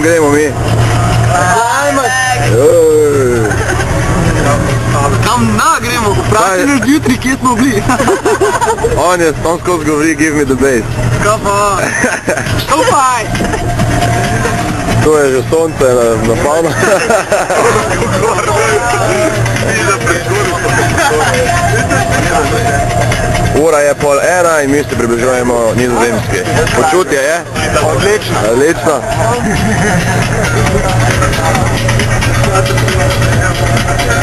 Kam gremo mi? Kam gremo? Vprašaj nas jutri, kje smo bili. On skozi govori, give me the bass. Kaj pa? Stopaj! To je že sonce napalno. Ura je 12:30 in mi se približujemo Nizozemski. Počutje je? Odlično. Odlično.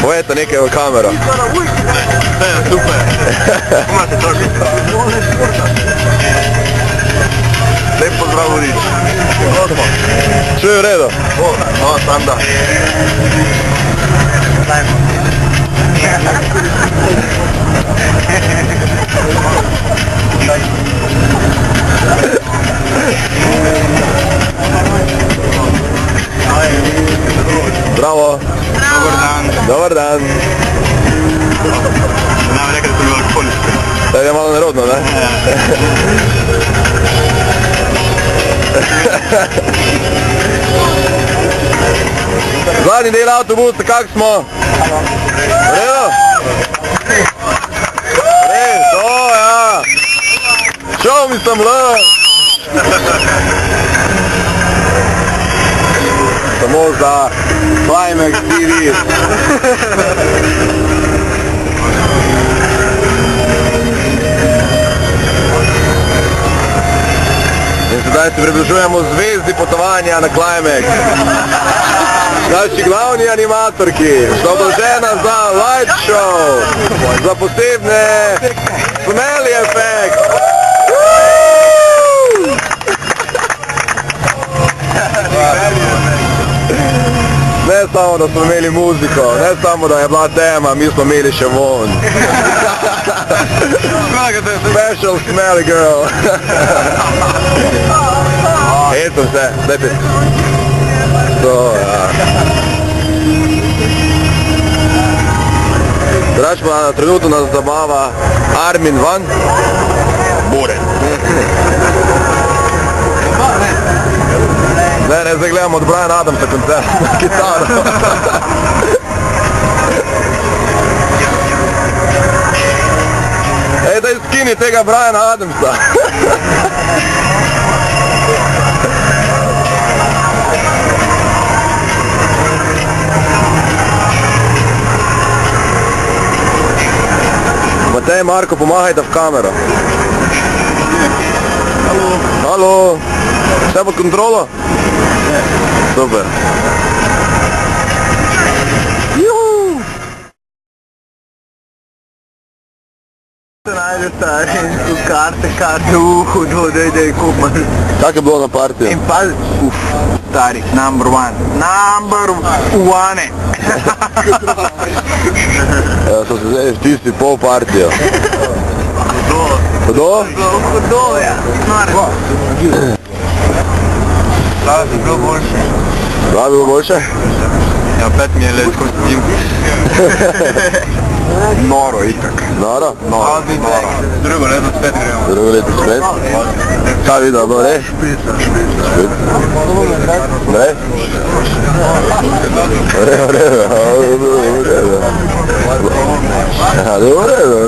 Povejte nekaj v kamero. Vse je super. Imate toliko. Lep pozdrav Urič. Čo je v redu? Sam da. Bravo. Dobar dan. Dobar dan. Znam nekada sam bil alkoholički. To je malo nerodno, ne? Zadnji del avtobusa, kak smo? V redu? To, ja. Show me some love. Samo za Climax TV. In sedaj se približujemo zvezdi potovanja na Climax. Naši glavni animatorki, zadolžena za light show, za posebne smelly efekt. Ne samo, da smo imeli muziko, ne samo, da je bila tema, mi smo imeli še von. Special smelly girl. Eto se, daj pi. To, ja. Drač pa trenutno nas zabava Armin van Buuren. Ne, zdaj gledamo od Bryan Adamsa koncert na kitaro. Ej, daj skini tega Bryana Adamsa. Matej, Marko, pomagajte v kamero. Halo. Halo. Vse pod kontrolo? Super. Juhu! Najde stari, karte, hudo, daj, kupman. Kak je bilo na partiju? In pa, stari, number one. So se zdaj vtisli pol partijo. Hudo? Hudo, ja. Da, bi bilo boljše. Da, bi bilo boljše? Ja, 5 mi je let kostim. Noro, itak. Noro? Noro. Drugo leto spet gremo. Drugo leto spet? Kaj videl, bilo re? Špica. Ne? V redu.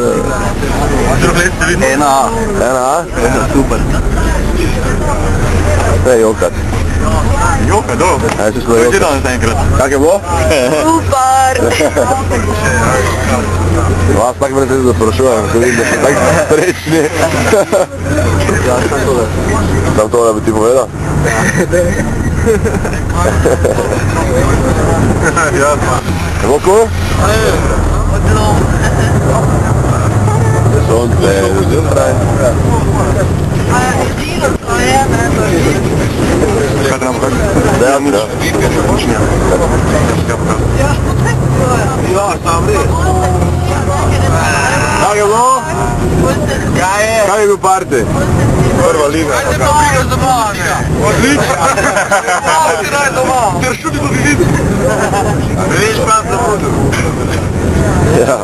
Drug let se vidim. Ena A. Super. Sve jokat. Joka, dobro. Ajde se slovo jokat. Danes enkrat. Kak je bilo? Super! Vas tak vrete da sprašujem, ko vidim, da ste tak srečni. Ja, sam tole. Sam to da bi ti povedal? Jasno. Je bilo cool? Odlom. Sonce, zjutraj. Kaj nam kak? Dejam, da. Ja, sam res. Kak je bilo? Kaj je bil party? Prva liga. Ajde pa briga za mane. Odlično. Ajde raj doma. Ter šuti to ti vidi. Veš pa za vodu. Ja.